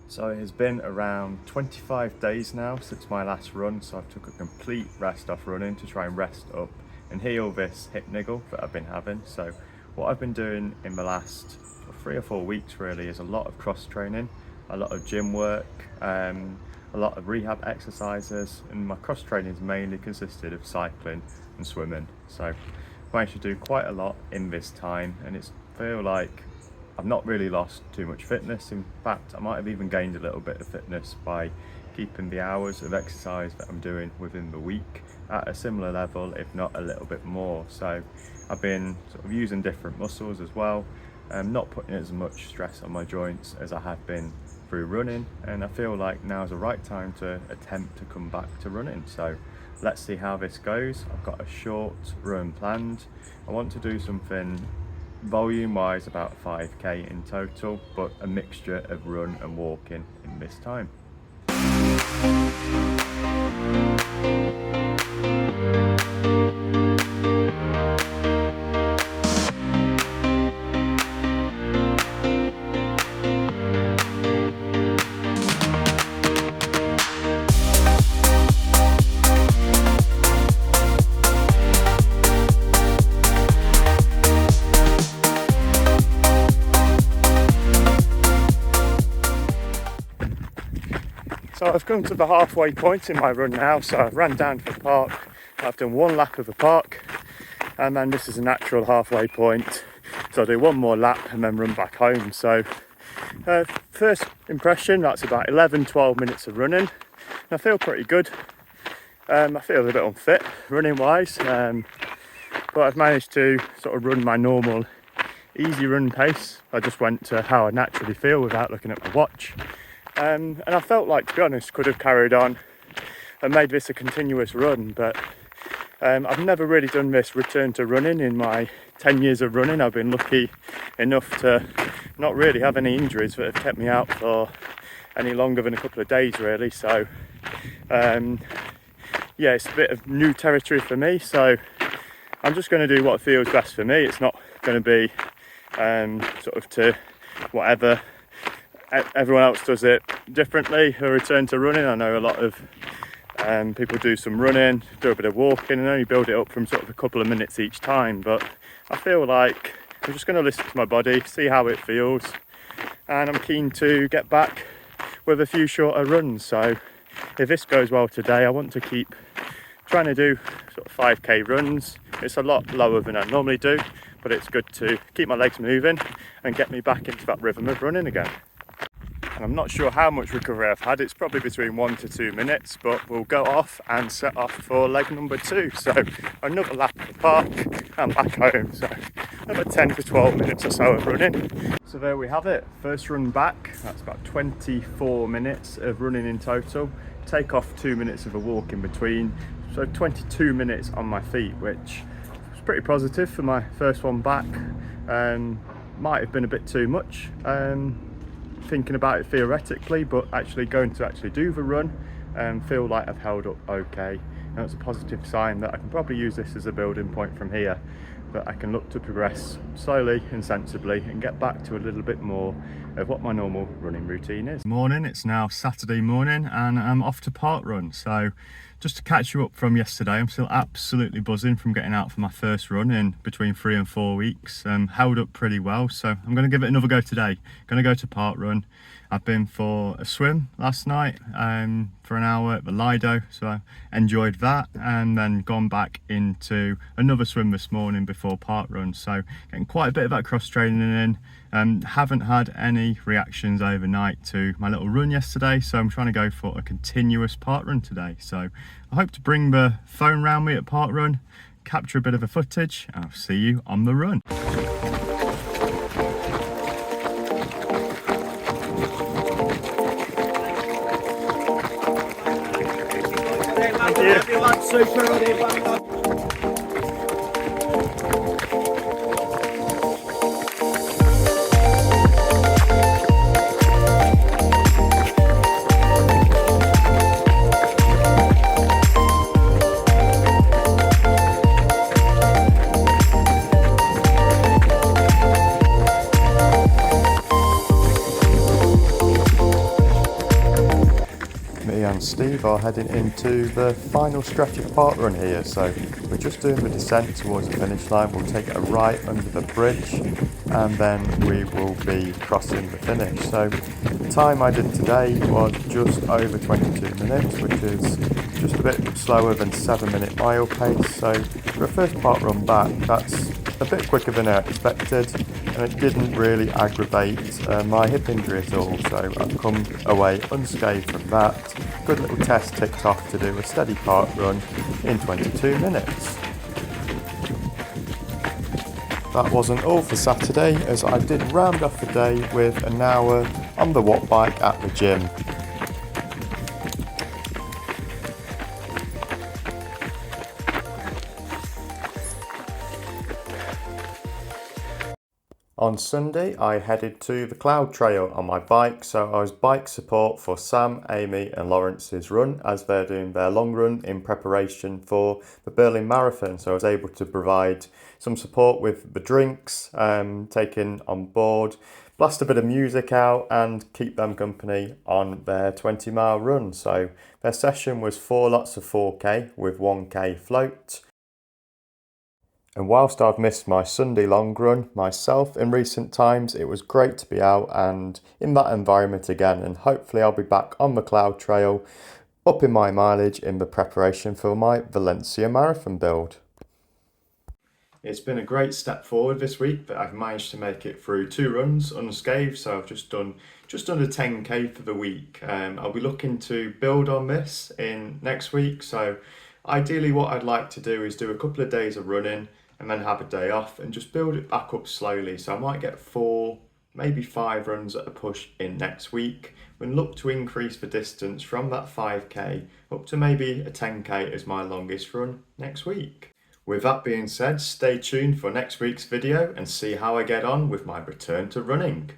So it has been around 25 days now since my last run, so I've took a complete rest off running to try and rest up and heal this hip niggle that I've been having. So what I've been doing in the last 3 or 4 weeks really is a lot of cross training, a lot of gym work, a lot of rehab exercises, and my cross training has mainly consisted of cycling and swimming. So I've managed to do quite a lot in this time, and it's feel like I've not really lost too much fitness. In fact, I might have even gained a little bit of fitness by keeping the hours of exercise that I'm doing within the week at a similar level, if not a little bit more. So I've been sort of using different muscles as well, not putting as much stress on my joints as I have been through running, and I feel like now is the right time to attempt to come back to running. So let's see how this goes. I've got a short run planned. I want to do something volume wise about 5k in total, but a mixture of run and walking in this time. So I've come to the halfway point in my run now, so I ran down to the park. I've done one lap of the park, and then this is a natural halfway point, so I'll do one more lap and then run back home. So first impression, that's about 11-12 minutes of running, and I feel pretty good. I feel a little bit unfit running wise, but I've managed to sort of run my normal easy run pace. I just went to how I naturally feel without looking at my watch. And I felt like, to be honest, could have carried on and made this a continuous run, but I've never really done this return to running in my 10 years of running. I've been lucky enough to not really have any injuries that have kept me out for any longer than a couple of days really. So yeah, it's a bit of new territory for me, so I'm just going to do what feels best for me. It's not going to be sort of to whatever everyone else does it differently. A return to running, I know a lot of people do some running, do a bit of walking, and only build it up from sort of a couple of minutes each time, but I feel like I'm just going to listen to my body, see how it feels, and I'm keen to get back with a few shorter runs. So if this goes well today, I want to keep trying to do sort of 5k runs. It's a lot lower than I normally do, but it's good to keep my legs moving and get me back into that rhythm of running again. And I'm not sure how much recovery I've had. It's probably between 1 to 2 minutes, but we'll go off and set off for leg number 2. So another lap at the park and back home. So another 10 to 12 minutes or so of running. So there we have it. First run back. That's about 24 minutes of running in total. Take off 2 minutes of a walk in between. So 22 minutes on my feet, which was pretty positive for my first one back. Might have been a bit too much. Thinking about it theoretically, but actually going to actually do the run and feel like I've held up okay, and it's a positive sign that I can probably use this as a building point from here, that I can look to progress slowly and sensibly and get back to a little bit more of what my normal running routine is. Morning, it's now Saturday morning and I'm off to parkrun. So just to catch you up from yesterday, I'm still absolutely buzzing from getting out for my first run in between 3 and 4 weeks. Held up pretty well, so I'm going to give it another go today. Going to go to parkrun. I've been for a swim last night for an hour at the Lido, so I enjoyed that, and then gone back into another swim this morning before parkrun. So getting quite a bit of that cross training in. Haven't had any reactions overnight to my little run yesterday, so I'm trying to go for a continuous parkrun today. So I hope to bring the phone round me at parkrun, capture a bit of the footage, and I'll see you on the run. Thank you. Super. and Steve are heading into the final stretch of parkrun here, so we're just doing the descent towards the finish line. We'll take a right under the bridge and then we will be crossing the finish. So the time I did today was just over 22 minutes, which is just a bit slower than 7-minute mile pace. So for a first parkrun back, that's a bit quicker than I expected, and it didn't really aggravate my hip injury at all, so I've come away unscathed from that. Good little test ticked off to do a steady parkrun in 22 minutes. That wasn't all for Saturday, as I did round off the day with an hour on the watt bike at the gym. On Sunday, I headed to the Cloud Trail on my bike, so I was bike support for Sam, Amy and Lawrence's run as they're doing their long run in preparation for the Berlin Marathon. So I was able to provide some support with the drinks, taken on board, blast a bit of music out and keep them company on their 20-mile run. So their session was 4 lots of 4K with 1K float. And whilst I've missed my Sunday long run myself in recent times, it was great to be out and in that environment again, and hopefully I'll be back on the Cloud Trail, upping my mileage in the preparation for my Valencia marathon build. It's been a great step forward this week that I've managed to make it through 2 runs unscathed, so I've just done just under 10k for the week. I'll be looking to build on this in next week, so ideally what I'd like to do is do a couple of days of running and then have a day off and just build it back up slowly. So I might get 4, maybe 5 runs at a push in next week and look to increase the distance from that 5k up to maybe a 10k as my longest run next week. With that being said, stay tuned for next week's video and see how I get on with my return to running.